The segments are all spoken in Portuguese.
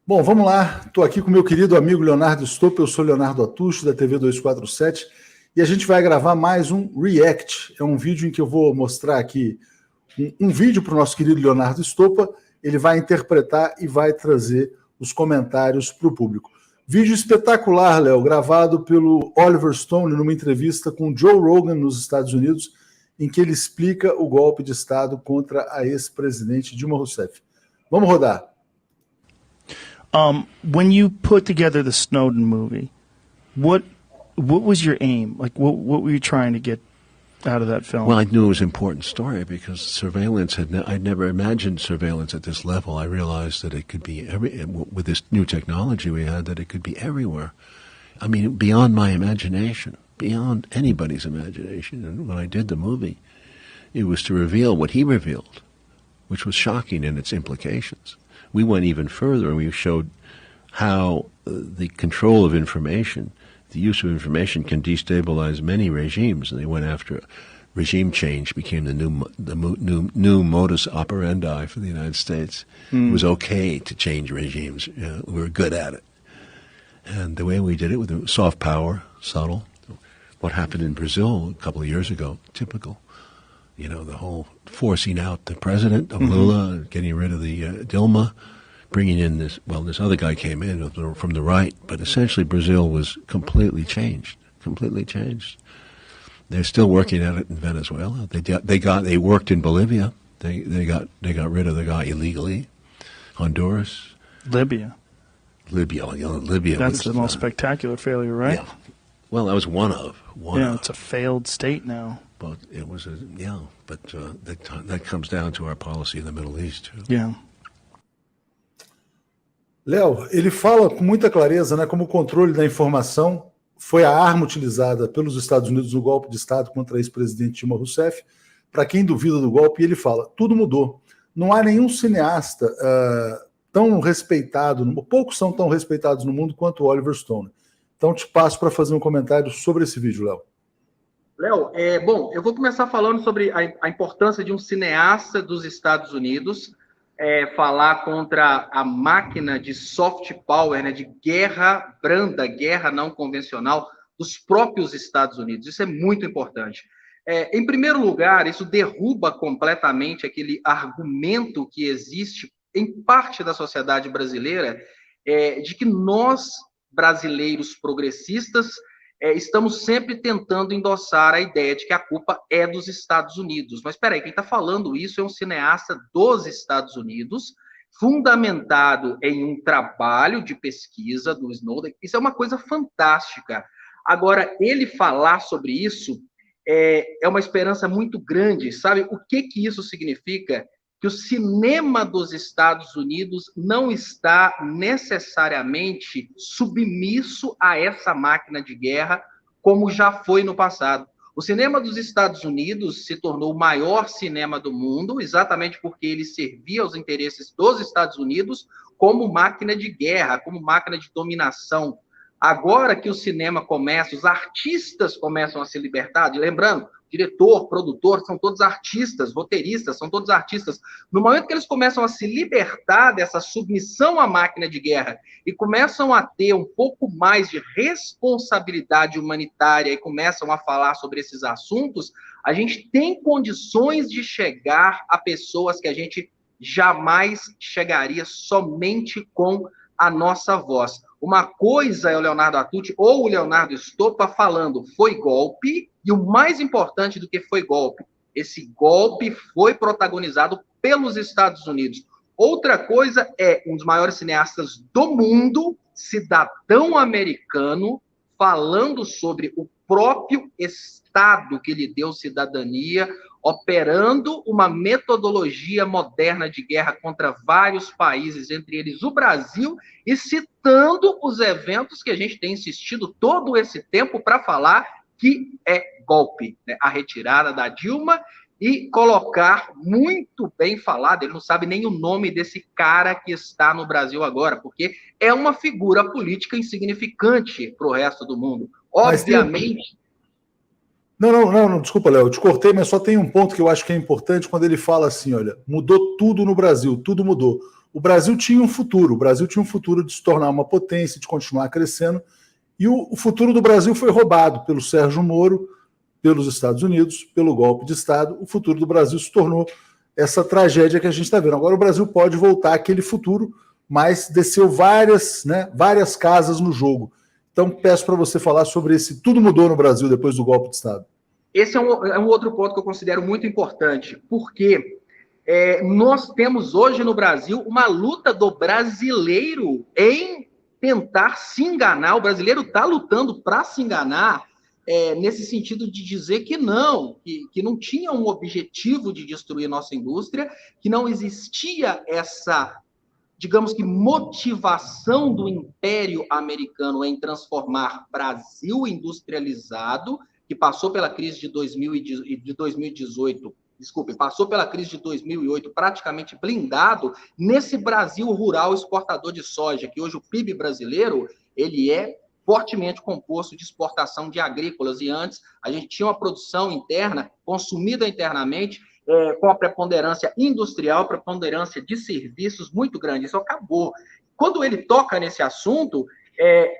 Bom, vamos lá. Estou aqui com meu querido amigo Leonardo Stoppa. Eu sou Leonardo Atucho, da TV 247, e a gente vai gravar mais um React. É um vídeo em que eu vou mostrar aqui um vídeo para o nosso querido Leonardo Stoppa. Ele vai interpretar e vai trazer os comentários para o público. Vídeo espetacular, Léo, gravado pelo Oliver Stone numa entrevista com Joe Rogan nos Estados Unidos, em que ele explica o golpe de Estado contra a ex-presidente Dilma Rousseff. Vamos rodar. When you put together the Snowden movie, what was your aim? Like, what were you trying to get out of that film? Well, I knew it was an important story because surveillance I'd never imagined surveillance at this level. I realized that it could be with this new technology we had, that it could be everywhere. I mean, beyond my imagination, beyond anybody's imagination. And when I did the movie, it was to reveal what he revealed, which was shocking in its implications. We went even further and we showed how the control of information, the use of information, can destabilize many regimes. And they went after regime change, became the new modus operandi for the United States. It was okay to change regimes. We were good at it. And the way we did it with soft power, subtle. What happened in Brazil a couple of years ago, typical. You know, the whole forcing out the president of Lula, getting rid of the Dilma, bringing in this other guy came in from the right, but essentially Brazil was completely changed. They're still working at it in Venezuela. They worked in Bolivia. They got rid of the guy illegally. Honduras. Libya. Libya. That's the most spectacular failure, right? Yeah. Well, that was one of. It's a failed state now. But it was that comes down to our policy in the Middle East too. Yeah. Léo, ele fala com muita clareza, né, como o controle da informação foi a arma utilizada pelos Estados Unidos no golpe de Estado contra a ex-presidente Dilma Rousseff. Para quem duvida do golpe, ele fala, tudo mudou. Não há nenhum cineasta tão respeitado, poucos são tão respeitados no mundo quanto o Oliver Stone. Então te passo para fazer um comentário sobre esse vídeo, Léo. Léo, bom, eu vou começar falando sobre a importância de um cineasta dos Estados Unidos falar contra a máquina de soft power, né, de guerra branda, guerra não convencional dos próprios Estados Unidos. Isso é muito importante. Em primeiro lugar, isso derruba completamente aquele argumento que existe em parte da sociedade brasileira de que nós, brasileiros progressistas, estamos sempre tentando endossar a ideia de que a culpa é dos Estados Unidos. Mas espera aí, quem está falando isso é um cineasta dos Estados Unidos, fundamentado em um trabalho de pesquisa do Snowden. Isso é uma coisa fantástica. Agora, ele falar sobre isso é uma esperança muito grande. Sabe o que isso significa? Que o cinema dos Estados Unidos não está necessariamente submisso a essa máquina de guerra, como já foi no passado. O cinema dos Estados Unidos se tornou o maior cinema do mundo, exatamente porque ele servia aos interesses dos Estados Unidos como máquina de guerra, como máquina de dominação. Agora que o cinema começa, os artistas começam a se libertar, lembrando, diretor, produtor, são todos artistas, roteiristas, são todos artistas. No momento que eles começam a se libertar dessa submissão à máquina de guerra e começam a ter um pouco mais de responsabilidade humanitária e começam a falar sobre esses assuntos, a gente tem condições de chegar a pessoas que a gente jamais chegaria somente com a nossa voz. Uma coisa é o Leonardo Atucho ou o Leonardo Stoppa falando foi golpe, e o mais importante do que foi golpe, esse golpe foi protagonizado pelos Estados Unidos. Outra coisa é um dos maiores cineastas do mundo, cidadão americano, falando sobre o próprio Estado que lhe deu cidadania, operando uma metodologia moderna de guerra contra vários países, entre eles o Brasil, e citando os eventos que a gente tem insistido todo esse tempo para falar que é golpe, né? A retirada da Dilma e colocar muito bem falado, ele não sabe nem o nome desse cara que está no Brasil agora, porque é uma figura política insignificante para o resto do mundo. Obviamente... Não, desculpa, Léo, eu te cortei, mas só tem um ponto que eu acho que é importante quando ele fala assim, olha, mudou tudo no Brasil, tudo mudou. o Brasil tinha um futuro. O Brasil tinha um futuro de se tornar uma potência, de continuar crescendo. E o futuro do Brasil foi roubado pelo Sérgio Moro, pelos Estados Unidos, pelo golpe de Estado. O futuro do Brasil se tornou essa tragédia que a gente está vendo. Agora o Brasil pode voltar àquele futuro, mas desceu várias casas no jogo. Então peço para você falar sobre esse tudo mudou no Brasil depois do golpe de Estado. Esse é um outro ponto que eu considero muito importante, porque nós temos hoje no Brasil uma luta do brasileiro em tentar se enganar. O brasileiro está lutando para se enganar, nesse sentido de dizer que não tinha um objetivo de destruir nossa indústria, que não existia essa, digamos que, motivação do Império Americano em transformar Brasil industrializado, que passou pela crise de 2018, passou pela crise de 2008 praticamente blindado, nesse Brasil rural exportador de soja, que hoje o PIB brasileiro, ele é fortemente composto de exportação de agrícolas, e antes a gente tinha uma produção interna, consumida internamente, com a preponderância industrial, preponderância de serviços muito grande. Isso acabou. Quando ele toca nesse assunto,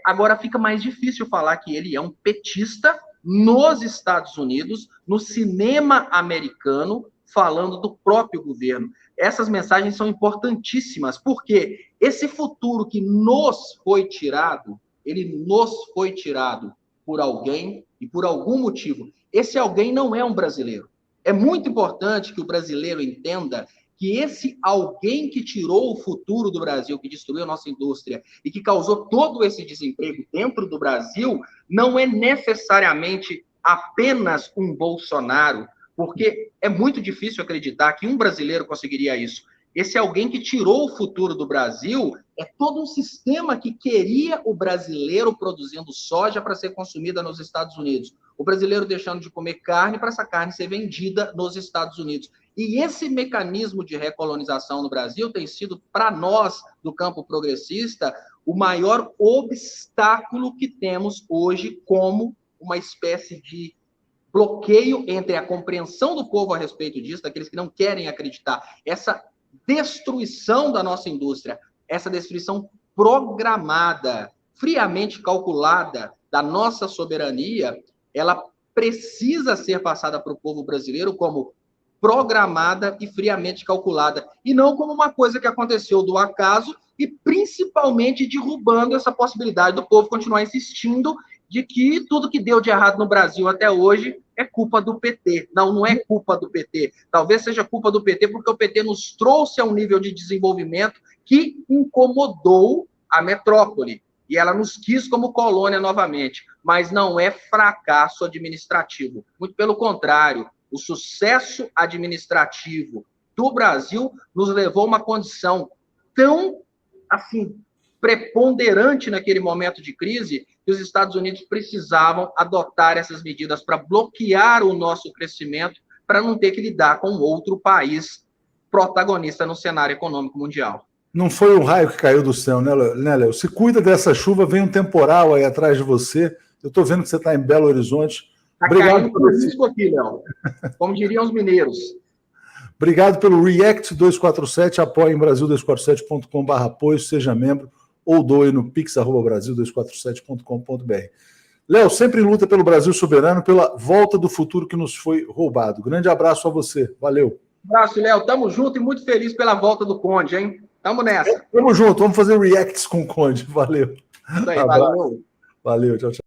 agora fica mais difícil falar que ele é um petista nos Estados Unidos, no cinema americano, falando do próprio governo. Essas mensagens são importantíssimas, porque esse futuro que nos foi tirado, ele nos foi tirado por alguém e por algum motivo. Esse alguém não é um brasileiro. É muito importante que o brasileiro entenda que esse alguém que tirou o futuro do Brasil, que destruiu a nossa indústria e que causou todo esse desemprego dentro do Brasil, não é necessariamente apenas um Bolsonaro, porque é muito difícil acreditar que um brasileiro conseguiria isso. Esse alguém que tirou o futuro do Brasil é todo um sistema que queria o brasileiro produzindo soja para ser consumida nos Estados Unidos. O brasileiro deixando de comer carne para essa carne ser vendida nos Estados Unidos. E esse mecanismo de recolonização no Brasil tem sido, para nós, do campo progressista, o maior obstáculo que temos hoje como uma espécie de bloqueio entre a compreensão do povo a respeito disso, daqueles que não querem acreditar. Essa destruição da nossa indústria, essa destruição programada, friamente calculada da nossa soberania, ela precisa ser passada para o povo brasileiro como programada e friamente calculada, e não como uma coisa que aconteceu do acaso, e principalmente derrubando essa possibilidade do povo continuar insistindo de que tudo que deu de errado no Brasil até hoje é culpa do PT. Não, não é culpa do PT. Talvez seja culpa do PT porque o PT nos trouxe a um nível de desenvolvimento que incomodou a metrópole. E ela nos quis como colônia novamente. Mas não é fracasso administrativo. Muito pelo contrário, o sucesso administrativo do Brasil nos levou a uma condição tão, assim, preponderante naquele momento de crise, que os Estados Unidos precisavam adotar essas medidas para bloquear o nosso crescimento, para não ter que lidar com outro país protagonista no cenário econômico mundial. Não foi um raio que caiu do céu, né, Léo? Se cuida dessa chuva, vem um temporal aí atrás de você. Eu estou vendo que você está em Belo Horizonte. Está caindo por isso aqui, Léo. Como diriam os mineiros. Obrigado pelo React 247. Apoie em Brasil247.com/apoio, seja membro ou doe no pix@brasil247.com.br. Léo, sempre luta pelo Brasil soberano, pela volta do futuro que nos foi roubado. Grande abraço a você. Valeu. Abraço, Léo. Tamo junto e muito feliz pela volta do Conde, hein? Tamo nessa. Tamo junto. Vamos fazer reacts com o Conde. Valeu. Isso aí, valeu. Valeu, tchau, tchau.